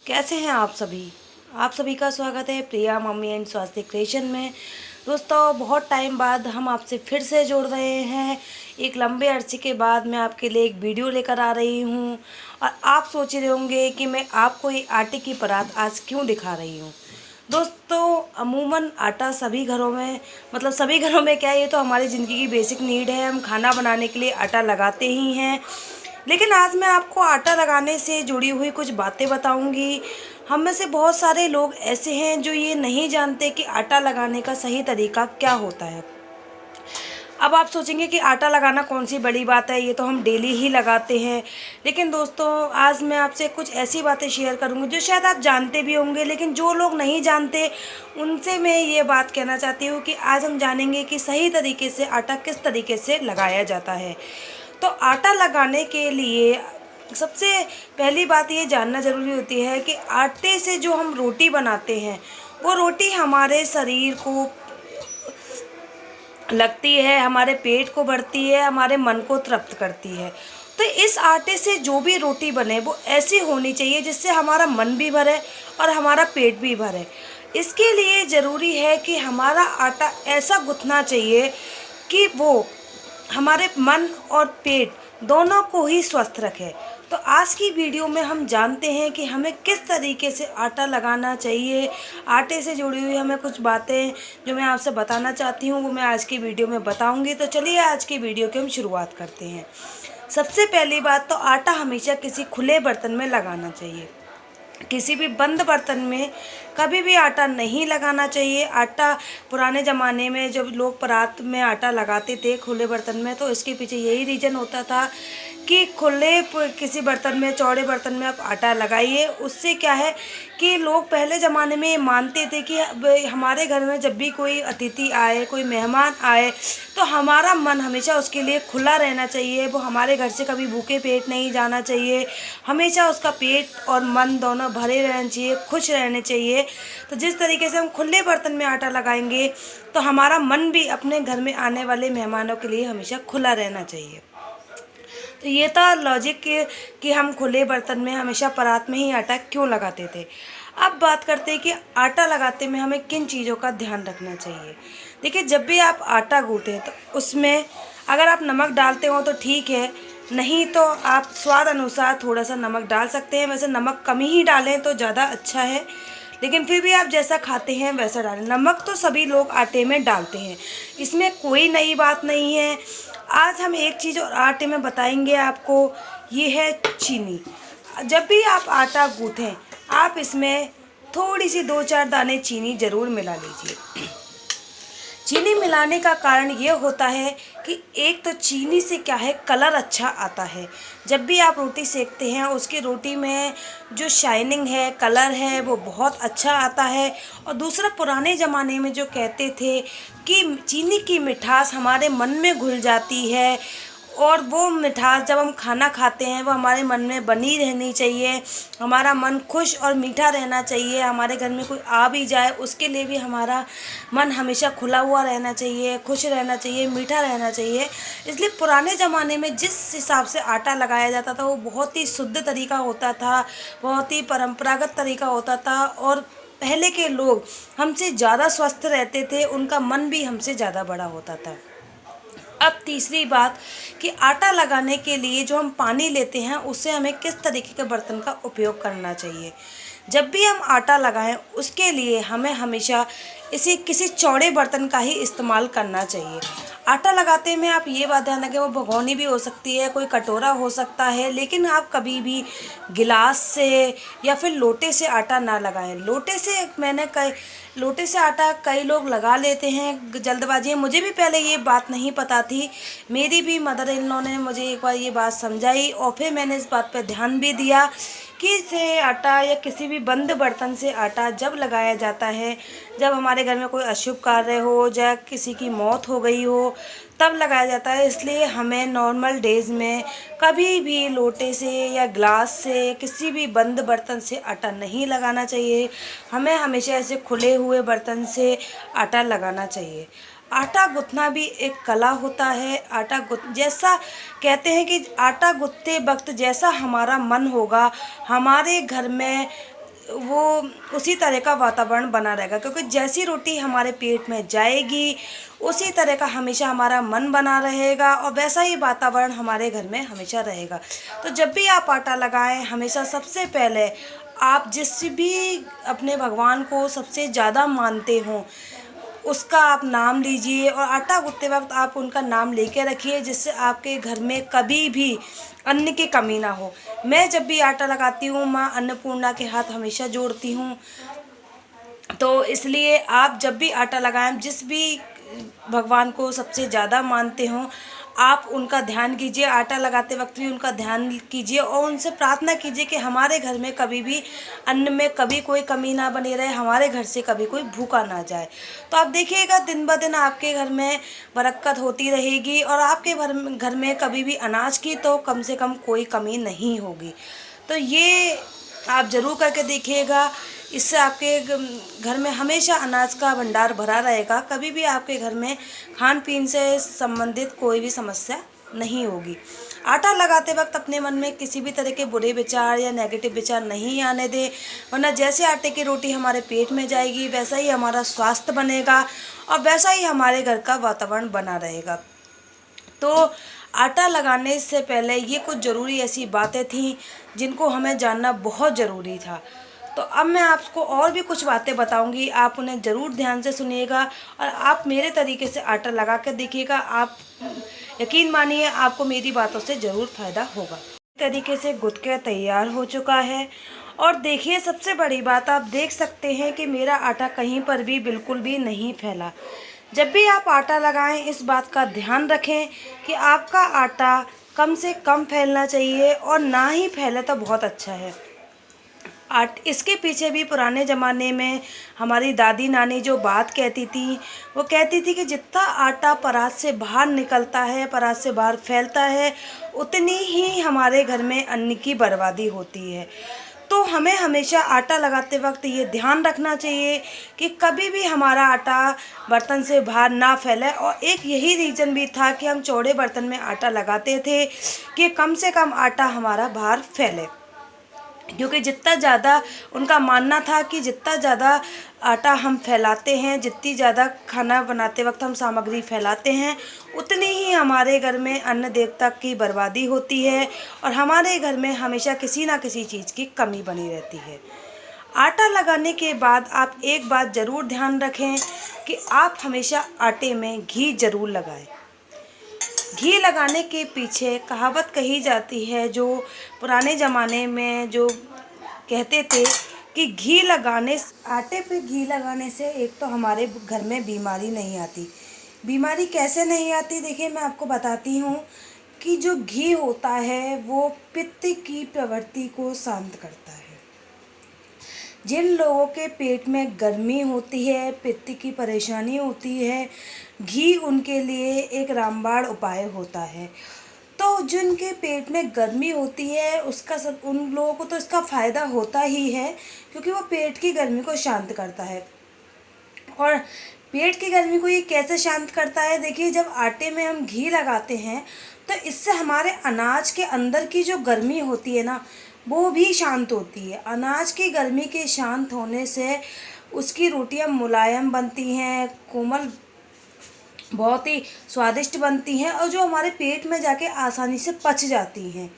कैसे हैं आप सभी। आप सभी का स्वागत है प्रिया मम्मी एंड स्वास्थ्य क्रिएशन में। दोस्तों, बहुत टाइम बाद हम आपसे फिर से जुड़ रहे हैं। एक लंबे अरसे के बाद मैं आपके लिए एक वीडियो लेकर आ रही हूं और आप सोच रहे होंगे कि मैं आपको ये आटे की परात आज क्यों दिखा रही हूं। दोस्तों, अमूमन आटा सभी घरों में, मतलब सभी घरों में क्या, ये तो हमारी ज़िंदगी की बेसिक नीड है। हम खाना बनाने के लिए आटा लगाते ही हैं। लेकिन आज मैं आपको आटा लगाने से जुड़ी हुई कुछ बातें बताऊंगी। हम में से बहुत सारे लोग ऐसे हैं जो ये नहीं जानते कि आटा लगाने का सही तरीका क्या होता है। अब आप सोचेंगे कि आटा लगाना कौन सी बड़ी बात है, ये तो हम डेली ही लगाते हैं। लेकिन दोस्तों, आज मैं आपसे कुछ ऐसी बातें शेयर करूंगी जो शायद आप जानते भी होंगे, लेकिन जो लोग नहीं जानते उनसे मैं ये बात कहना चाहती हूँ कि आज हम जानेंगे कि सही तरीके से आटा किस तरीके से लगाया जाता है। तो आटा लगाने के लिए सबसे पहली बात ये जानना ज़रूरी होती है कि आटे से जो हम रोटी बनाते हैं वो रोटी हमारे शरीर को लगती है, हमारे पेट को भरती है, हमारे मन को तृप्त करती है। तो इस आटे से जो भी रोटी बने वो ऐसी होनी चाहिए जिससे हमारा मन भी भरे और हमारा पेट भी भरे। इसके लिए ज़रूरी है कि हमारा आटा ऐसा गूँथना चाहिए कि वो हमारे मन और पेट दोनों को ही स्वस्थ रखे। तो आज की वीडियो में हम जानते हैं कि हमें किस तरीके से आटा लगाना चाहिए। आटे से जुड़ी हुई हमें कुछ बातें जो मैं आपसे बताना चाहती हूँ वो मैं आज की वीडियो में बताऊँगी। तो चलिए आज की वीडियो की हम शुरुआत करते हैं। सबसे पहली बात तो आटा हमेशा किसी खुले बर्तन में लगाना चाहिए। किसी भी बंद बर्तन में कभी भी आटा नहीं लगाना चाहिए। आटा पुराने ज़माने में जब लोग परात में आटा लगाते थे खुले बर्तन में, तो इसके पीछे यही रीज़न होता था कि किसी बर्तन में, चौड़े बर्तन में आप आटा लगाइए। उससे क्या है कि लोग पहले ज़माने में मानते थे कि हमारे घर में जब भी कोई अतिथि आए, कोई मेहमान आए, तो हमारा मन हमेशा उसके लिए खुला रहना चाहिए। वो हमारे घर से कभी भूखे पेट नहीं जाना चाहिए। हमेशा उसका पेट और मन दोनों भरे रहना चाहिए, खुश रहने चाहिए। तो जिस तरीके से हम खुले बर्तन में आटा लगाएंगे तो हमारा मन भी अपने घर में आने वाले मेहमानों के लिए हमेशा खुला रहना चाहिए। तो ये था लॉजिक कि हम खुले बर्तन में हमेशा परात में ही आटा क्यों लगाते थे। अब बात करते हैं कि आटा लगाते में हमें किन चीज़ों का ध्यान रखना चाहिए। देखिए, जब भी आप आटा गूँथें तो उसमें अगर आप नमक डालते हो तो ठीक है, नहीं तो आप स्वाद अनुसार थोड़ा सा नमक डाल सकते हैं। वैसे नमक कम ही डालें तो ज़्यादा अच्छा है, लेकिन फिर भी आप जैसा खाते हैं वैसा डालें। नमक तो सभी लोग आटे में डालते हैं, इसमें कोई नई बात नहीं है। आज हम एक चीज़ और आटे में बताएंगे आपको, ये है चीनी। जब भी आप आटा गूँथें आप इसमें थोड़ी सी 2-4 दाने चीनी ज़रूर मिला लीजिए। चीनी मिलाने का कारण ये होता है कि एक तो चीनी से क्या है, कलर अच्छा आता है। जब भी आप रोटी सेकते हैं उसकी रोटी में जो शाइनिंग है, कलर है, वो बहुत अच्छा आता है। और दूसरा, पुराने ज़माने में जो कहते थे कि चीनी की मिठास हमारे मन में घुल जाती है और वो मिठास जब हम खाना खाते हैं वो हमारे मन में बनी रहनी चाहिए। हमारा मन खुश और मीठा रहना चाहिए। हमारे घर में कोई आ भी जाए उसके लिए भी हमारा मन हमेशा खुला हुआ रहना चाहिए, खुश रहना चाहिए, मीठा रहना चाहिए। इसलिए पुराने ज़माने में जिस हिसाब से आटा लगाया जाता था वो बहुत ही शुद्ध तरीका होता था, बहुत ही परंपरागत तरीका होता था। और पहले के लोग हमसे ज़्यादा स्वस्थ रहते थे, उनका मन भी हमसे ज़्यादा बड़ा होता था। अब तीसरी बात कि आटा लगाने के लिए जो हम पानी लेते हैं उससे हमें किस तरीके के बर्तन का उपयोग करना चाहिए। जब भी हम आटा लगाएं उसके लिए हमें हमेशा किसी चौड़े बर्तन का ही इस्तेमाल करना चाहिए। आटा लगाते में आप ये बात ध्यान रखें, वो भगोनी भी हो सकती है, कोई कटोरा हो सकता है, लेकिन आप कभी भी गिलास से या फिर लोटे से आटा ना लगाएं। लोटे से आटा कई लोग लगा लेते हैं जल्दबाजी में। मुझे भी पहले ये बात नहीं पता थी, मेरी भी मदर इन लॉ ने मुझे एक बार ये बात समझाई और फिर मैंने इस बात पर ध्यान भी दिया कि से आटा या किसी भी बंद बर्तन से आटा जब लगाया जाता है, जब हमारे घर में कोई अशुभ कार्य हो या किसी की मौत हो गई हो तब लगाया जाता है। इसलिए हमें नॉर्मल डेज़ में कभी भी लोटे से या ग्लास से, किसी भी बंद बर्तन से आटा नहीं लगाना चाहिए। हमें हमेशा ऐसे खुले हुए बर्तन से आटा लगाना चाहिए। आटा गूँथना भी एक कला होता है। जैसा कहते हैं कि आटा गूँथते वक्त जैसा हमारा मन होगा, हमारे घर में वो उसी तरह का वातावरण बना रहेगा, क्योंकि जैसी रोटी हमारे पेट में जाएगी उसी तरह का हमेशा हमारा मन बना रहेगा और वैसा ही वातावरण हमारे घर में हमेशा रहेगा। तो जब भी आप आटा लगाएं, हमेशा सबसे पहले आप जिस भी अपने भगवान को सबसे ज़्यादा मानते हों उसका आप नाम लीजिए और आटा गूँथते वक्त आप उनका नाम लेके रखिए, जिससे आपके घर में कभी भी अन्न की कमी ना हो। मैं जब भी आटा लगाती हूँ माँ अन्नपूर्णा के हाथ हमेशा जोड़ती हूँ। तो इसलिए आप जब भी आटा लगाएं, जिस भी भगवान को सबसे ज़्यादा मानते हों, आप उनका ध्यान कीजिए। आटा लगाते वक्त भी उनका ध्यान कीजिए और उनसे प्रार्थना कीजिए कि हमारे घर में कभी भी अन्न में कभी कोई कमी ना बनी रहे, हमारे घर से कभी कोई भूखा ना जाए। तो आप देखिएगा दिन ब दिन आपके घर में बरकत होती रहेगी और आपके घर में कभी भी अनाज की तो कम से कम कोई कमी नहीं होगी। तो ये आप ज़रूर करके देखिएगा, इससे आपके घर में हमेशा अनाज का भंडार भरा रहेगा, कभी भी आपके घर में खान पीन से संबंधित कोई भी समस्या नहीं होगी। आटा लगाते वक्त अपने मन में किसी भी तरह के बुरे विचार या नेगेटिव विचार नहीं आने दें, वरना जैसे आटे की रोटी हमारे पेट में जाएगी वैसा ही हमारा स्वास्थ्य बनेगा और वैसा ही हमारे घर का वातावरण बना रहेगा। तो आटा लगाने से पहले ये कुछ ज़रूरी ऐसी बातें थीं जिनको हमें जानना बहुत ज़रूरी था। तो अब मैं आपको और भी कुछ बातें बताऊंगी, आप उन्हें ज़रूर ध्यान से सुनिएगा और आप मेरे तरीके से आटा लगा कर देखिएगा। आप यकीन मानिए आपको मेरी बातों से ज़रूर फ़ायदा होगा। इस तरीके से गुथ के तैयार हो चुका है और देखिए सबसे बड़ी बात आप देख सकते हैं कि मेरा आटा कहीं पर भी बिल्कुल भी नहीं फैला। जब भी आप आटा लगाएं इस बात का ध्यान रखें कि आपका आटा कम से कम फैलना चाहिए और ना ही फैले तो बहुत अच्छा है। इसके पीछे भी पुराने ज़माने में हमारी दादी नानी जो बात कहती थी, वो कहती थी कि जितना आटा परात से बाहर निकलता है, परात से बाहर फैलता है, उतनी ही हमारे घर में अन्न की बर्बादी होती है। तो हमें हमेशा आटा लगाते वक्त ये ध्यान रखना चाहिए कि कभी भी हमारा आटा बर्तन से बाहर ना फैले। और एक यही रीज़न भी था कि हम चौड़े बर्तन में आटा लगाते थे कि कम से कम आटा हमारा बाहर फैले, क्योंकि जितना ज़्यादा उनका मानना था कि जितना ज़्यादा आटा हम फैलाते हैं, जितनी ज़्यादा खाना बनाते वक्त हम सामग्री फैलाते हैं, उतनी ही हमारे घर में अन्न देवता की बर्बादी होती है और हमारे घर में हमेशा किसी ना किसी चीज़ की कमी बनी रहती है। आटा लगाने के बाद आप एक बात ज़रूर ध्यान रखें कि आप हमेशा आटे में घी ज़रूर लगाएं। घी लगाने के पीछे कहावत कही जाती है, जो पुराने ज़माने में जो कहते थे कि आटे पे घी लगाने से एक तो हमारे घर में बीमारी नहीं आती। बीमारी कैसे नहीं आती, देखिए मैं आपको बताती हूँ कि जो घी होता है वो पित्त की प्रवृत्ति को शांत करता है। जिन लोगों के पेट में गर्मी होती है, पित्त की परेशानी होती है, घी उनके लिए एक रामबाण उपाय होता है। तो जिनके पेट में गर्मी होती है उन लोगों को तो इसका फ़ायदा होता ही है, क्योंकि वो पेट की गर्मी को शांत करता है। और पेट की गर्मी को ये कैसे शांत करता है, देखिए जब आटे में हम घी लगाते हैं तो इससे हमारे अनाज के अंदर की जो गर्मी होती है ना, वो भी शांत होती है। अनाज की गर्मी के शांत होने से उसकी रोटियां मुलायम बनती हैं, कोमल, बहुत ही स्वादिष्ट बनती हैं और जो हमारे पेट में जाके आसानी से पच जाती हैं।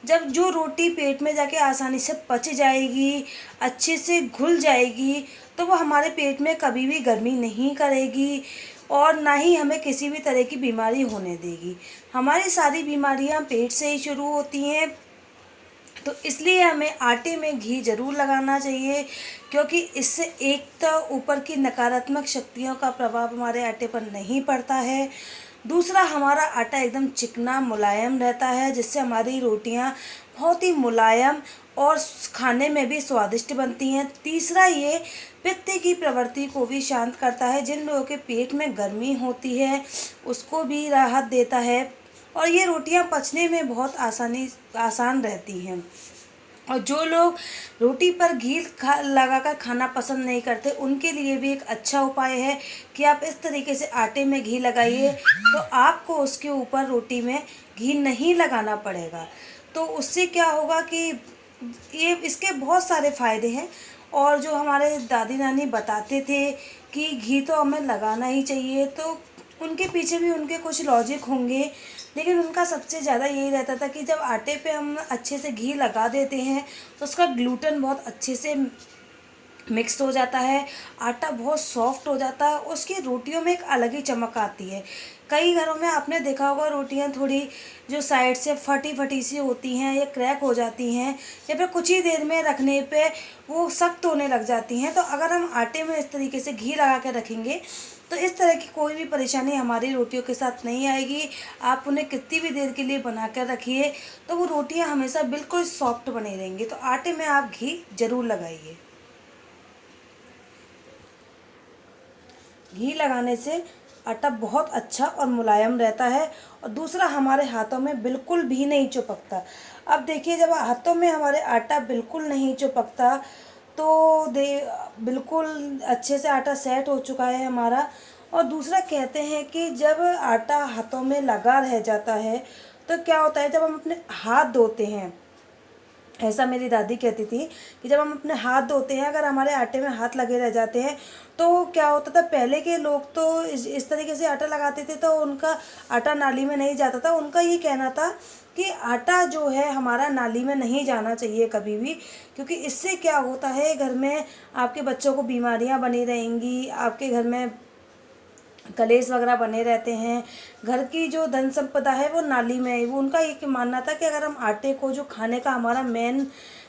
जब जो रोटी पेट में जाके आसानी से पच जाएगी, अच्छे से घुल जाएगी, तो वो हमारे पेट में कभी भी गर्मी नहीं करेगी और ना ही हमें किसी भी तरह की बीमारी होने देगी। हमारी सारी बीमारियां पेट से ही शुरू होती हैं। तो इसलिए हमें आटे में घी ज़रूर लगाना चाहिए, क्योंकि इससे एक तो ऊपर की नकारात्मक शक्तियों का प्रभाव हमारे आटे पर नहीं पड़ता है, दूसरा हमारा आटा एकदम चिकना मुलायम रहता है, जिससे हमारी रोटियां बहुत ही मुलायम और खाने में भी स्वादिष्ट बनती हैं। तीसरा ये पित्त की प्रवृत्ति को भी शांत करता है, जिन लोगों के पेट में गर्मी होती है उसको भी राहत देता है और ये रोटियां पचने में बहुत आसान रहती हैं। और जो लोग रोटी पर घी लगाकर खाना पसंद नहीं करते, उनके लिए भी एक अच्छा उपाय है कि आप इस तरीके से आटे में घी लगाइए, तो आपको उसके ऊपर रोटी में घी नहीं लगाना पड़ेगा। तो उससे क्या होगा कि ये इसके बहुत सारे फ़ायदे हैं। और जो हमारे दादी नानी बताते थे कि घी तो हमें लगाना ही चाहिए, तो उनके पीछे भी उनके कुछ लॉजिक होंगे, लेकिन उनका सबसे ज़्यादा यही रहता था कि जब आटे पे हम अच्छे से घी लगा देते हैं तो उसका ग्लूटेन बहुत अच्छे से मिक्स हो जाता है, आटा बहुत सॉफ्ट हो जाता है, उसकी रोटियों में एक अलग ही चमक आती है। कई घरों में आपने देखा होगा रोटियां थोड़ी जो साइड से फटी फटी सी होती हैं या क्रैक हो जाती हैं, या फिर कुछ ही देर में रखने पे वो सख्त होने लग जाती हैं। तो अगर हम आटे में इस तरीके से घी लगा के रखेंगे तो इस तरह की कोई भी परेशानी हमारी रोटियों के साथ नहीं आएगी। आप उन्हें कितनी भी देर के लिए बना कर रखिए तो वो रोटियां हमेशा बिल्कुल सॉफ्ट बनी रहेंगी। तो आटे में आप घी ज़रूर लगाइए। घी लगाने से आटा बहुत अच्छा और मुलायम रहता है, और दूसरा हमारे हाथों में बिल्कुल भी नहीं चिपकता। अब देखिए, जब हाथों में हमारे आटा बिल्कुल नहीं चिपकता तो बिल्कुल अच्छे से आटा सेट हो चुका है हमारा। और दूसरा कहते हैं कि जब आटा हाथों में लगा रह जाता है तो क्या होता है, जब हम अपने हाथ धोते हैं, ऐसा मेरी दादी कहती थी कि जब हम अपने हाथ धोते हैं अगर हमारे आटे में हाथ लगे रह जाते हैं तो क्या होता था, पहले के लोग तो इस तरीके से आटा लगाते थे तो उनका आटा नाली में नहीं जाता था। उनका ये कहना था कि आटा जो है हमारा नाली में नहीं जाना चाहिए कभी भी, क्योंकि इससे क्या होता है, घर में आपके बच्चों को बीमारियां बनी रहेंगी, आपके घर में कलेश वगैरह बने रहते हैं, घर की जो धन संपदा है वो नाली में है। वो उनका ये मानना था कि अगर हम आटे को, जो खाने का हमारा मेन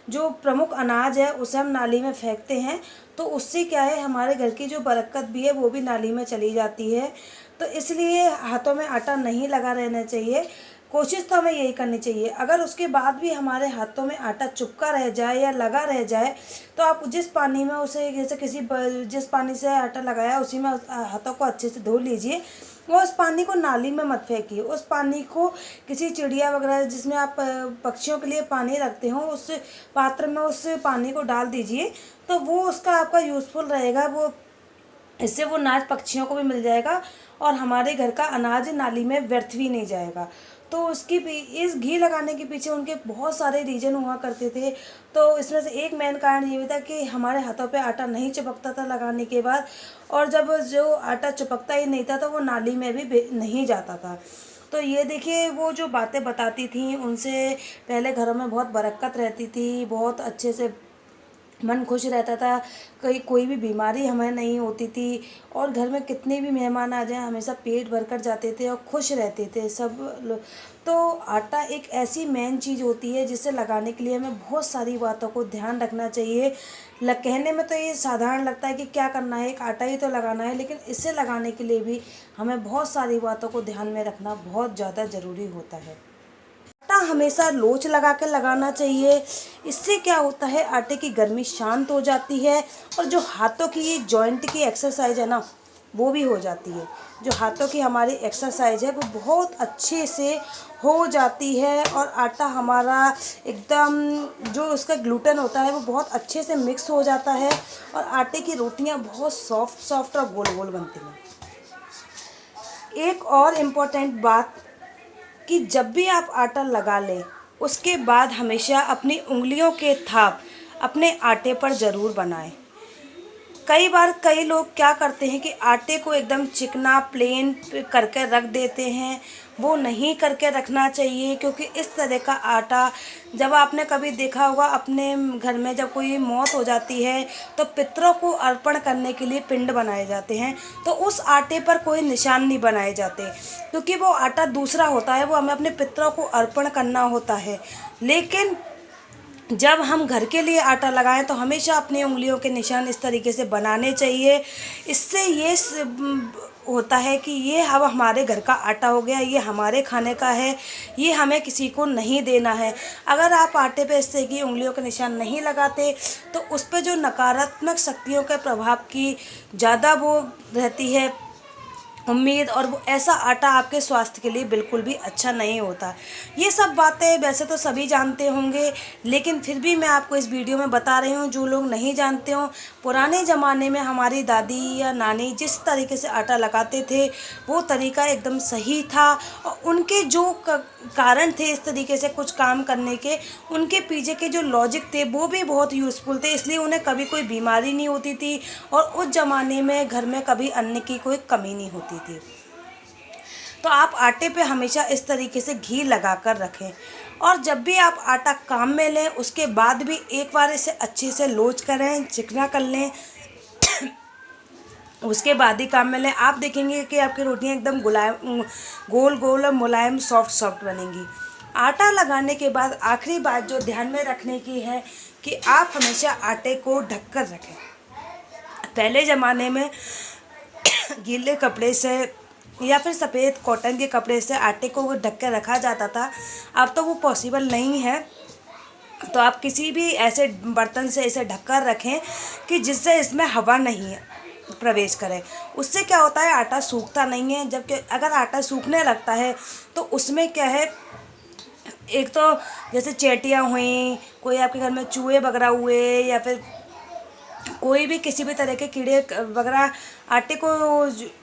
जो प्रमुख अनाज है, उसे हम नाली में फेंकते हैं तो उससे क्या है, हमारे घर की जो बरकत भी है वो भी नाली में चली जाती है। तो इसलिए हाथों में आटा नहीं लगा रहना चाहिए। कोशिश तो हमें यही करनी चाहिए। अगर उसके बाद भी हमारे हाथों में आटा चुपका रह जाए या लगा रह जाए तो आप जिस पानी में उसे, जैसे जिस पानी से आटा लगाया उसी में हाथों को अच्छे से धो लीजिए। वो उस पानी को नाली में मत फेंकिए, उस पानी को किसी चिड़िया वगैरह जिसमें आप पक्षियों के लिए पानी रखते हो उस पात्र में उस पानी को डाल दीजिए, तो वो उसका आपका यूज़फुल रहेगा। वो इससे वो अनाज पक्षियों को भी मिल जाएगा और हमारे घर का अनाज नाली में व्यर्थ भी नहीं जाएगा। तो उसकी भी, इस घी लगाने के पीछे उनके बहुत सारे रीज़न हुआ करते थे। तो इसमें से एक मेन कारण ये भी था कि हमारे हाथों पे आटा नहीं चिपकता था लगाने के बाद, और जब जो आटा चिपकता ही नहीं था तो वो नाली में भी नहीं जाता था। तो ये देखिए, वो जो बातें बताती थी उनसे पहले घरों में बहुत बरकत रहती थी, बहुत अच्छे से मन खुश रहता था, कोई भी बीमारी हमें नहीं होती थी, और घर में कितने भी मेहमान आ जाएं हमेशा पेट भर कर जाते थे और खुश रहते थे सब लोग। तो आटा एक ऐसी मेन चीज़ होती है जिसे लगाने के लिए हमें बहुत सारी बातों को ध्यान रखना चाहिए। कहने में तो ये साधारण लगता है कि क्या करना है, एक आटा ही तो लगाना है, लेकिन इसे लगाने के लिए भी हमें बहुत सारी बातों को ध्यान में रखना बहुत ज़्यादा ज़रूरी होता है। आटा हमेशा लोच लगा कर लगाना चाहिए। इससे क्या होता है, आटे की गर्मी शांत हो जाती है, और जो हाथों की ये जॉइंट की एक्सरसाइज है ना, वो भी हो जाती है। जो हाथों की हमारी एक्सरसाइज है वो बहुत अच्छे से हो जाती है, और आटा हमारा एकदम जो उसका ग्लूटेन होता है वो बहुत अच्छे से मिक्स हो जाता है, और आटे की रोटियां बहुत सॉफ्ट सॉफ्ट और गोल गोल बनती हैं। एक और इम्पोर्टेंट बात कि जब भी आप आटा लगा लें उसके बाद हमेशा अपनी उंगलियों के थाप अपने आटे पर ज़रूर बनाएं। कई बार कई लोग क्या करते हैं कि आटे को एकदम चिकना प्लेन करके रख देते हैं। वो नहीं करके रखना चाहिए, क्योंकि इस तरह का आटा, जब आपने कभी देखा होगा अपने घर में जब कोई मौत हो जाती है तो पितरों को अर्पण करने के लिए पिंड बनाए जाते हैं, तो उस आटे पर कोई निशान नहीं बनाए जाते, क्योंकि वो आटा दूसरा होता है, वो हमें अपने पितरों को अर्पण करना होता है। लेकिन जब हम घर के लिए आटा लगाएं तो हमेशा अपनी उंगलियों के निशान इस तरीके से बनाने चाहिए। इससे ये होता है कि ये अब हमारे घर का आटा हो गया, ये हमारे खाने का है, ये हमें किसी को नहीं देना है। अगर आप आटे पे इस तरह की उंगलियों के निशान नहीं लगाते तो उस पर जो नकारात्मक शक्तियों के प्रभाव की ज़्यादा वो रहती है, उम्मीद, और वो ऐसा आटा आपके स्वास्थ्य के लिए बिल्कुल भी अच्छा नहीं होता। ये सब बातें वैसे तो सभी जानते होंगे, लेकिन फिर भी मैं आपको इस वीडियो में बता रही हूँ जो लोग नहीं जानते हों। पुराने ज़माने में हमारी दादी या नानी जिस तरीके से आटा लगाते थे वो तरीका एकदम सही था, और उनके जो कारण थे इस तरीके से कुछ काम करने के, उनके पीछे के जो लॉजिक थे वो भी बहुत यूज़फुल थे, इसलिए उन्हें कभी कोई बीमारी नहीं होती थी और उस ज़माने में घर में कभी अन्न की कोई कमी नहीं होती थी। तो आप आटे पे हमेशा इस तरीके से घी लगा कर रखें, और जब भी आप आटा काम में लें उसके बाद भी एक बार इसे अच्छे से लोच करें, चिकना कर लें, उसके बाद ही काम में लें। आप देखेंगे कि आपकी रोटियां एकदम गोल गोल और मुलायम सॉफ्ट सॉफ्ट बनेंगी। आटा लगाने के बाद आखिरी बात जो ध्यान में रखने की है कि आप हमेशा आटे को ढककर रखें। पहले ज़माने में गीले कपड़े से या फिर सफ़ेद कॉटन के कपड़े से आटे को ढक कर रखा जाता था, अब तो वो पॉसिबल नहीं है। तो आप किसी भी ऐसे बर्तन से इसे ढककर रखें कि जिससे इसमें हवा नहीं प्रवेश करे। उससे क्या होता है, आटा सूखता नहीं है। जबकि अगर आटा सूखने लगता है तो उसमें क्या है, एक तो जैसे चेटियाँ हुई, कोई आपके घर में चूहे वगैरह हुए, या फिर कोई भी किसी भी तरह के कीड़े वगैरह आटे को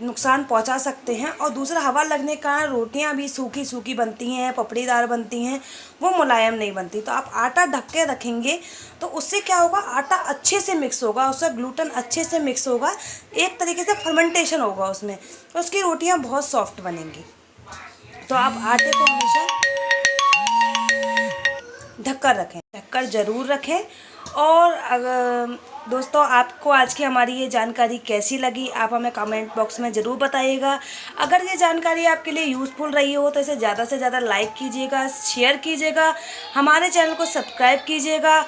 नुकसान पहुंचा सकते हैं। और दूसरा, हवा लगने के कारण रोटियां भी सूखी सूखी बनती हैं, पपड़ीदार बनती हैं, वो मुलायम नहीं बनती। तो आप आटा ढक के रखेंगे तो उससे क्या होगा, आटा अच्छे से मिक्स होगा, उससे ग्लूटेन अच्छे से मिक्स होगा, एक तरीके से फर्मेंटेशन होगा उसमें, तो उसकी रोटियाँ बहुत सॉफ्ट बनेंगी। तो आप आटे को हमेशा ढककर रखें, ढककर ज़रूर रखें। और अगर दोस्तों आपको आज की हमारी ये जानकारी कैसी लगी, आप हमें कमेंट बॉक्स में ज़रूर बताइएगा। अगर ये जानकारी आपके लिए यूज़फुल रही हो तो इसे ज़्यादा से ज़्यादा लाइक कीजिएगा, शेयर कीजिएगा, हमारे चैनल को सब्सक्राइब कीजिएगा।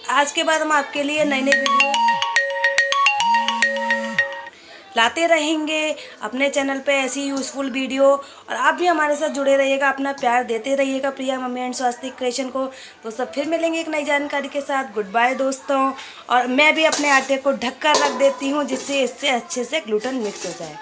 आज के बाद हम आपके लिए नई नई वीडियो लाते रहेंगे अपने चैनल पे, ऐसी यूज़फुल वीडियो। और आप भी हमारे साथ जुड़े रहिएगा, अपना प्यार देते रहिएगा प्रिया मम्मी एंड स्वास्तिक क्रिएशन को। दोस्तों फिर मिलेंगे एक नई जानकारी के साथ। गुड बाय दोस्तों। और मैं भी अपने आटे को ढक कर रख देती हूँ जिससे इससे अच्छे से ग्लूटेन मिक्स हो जाए।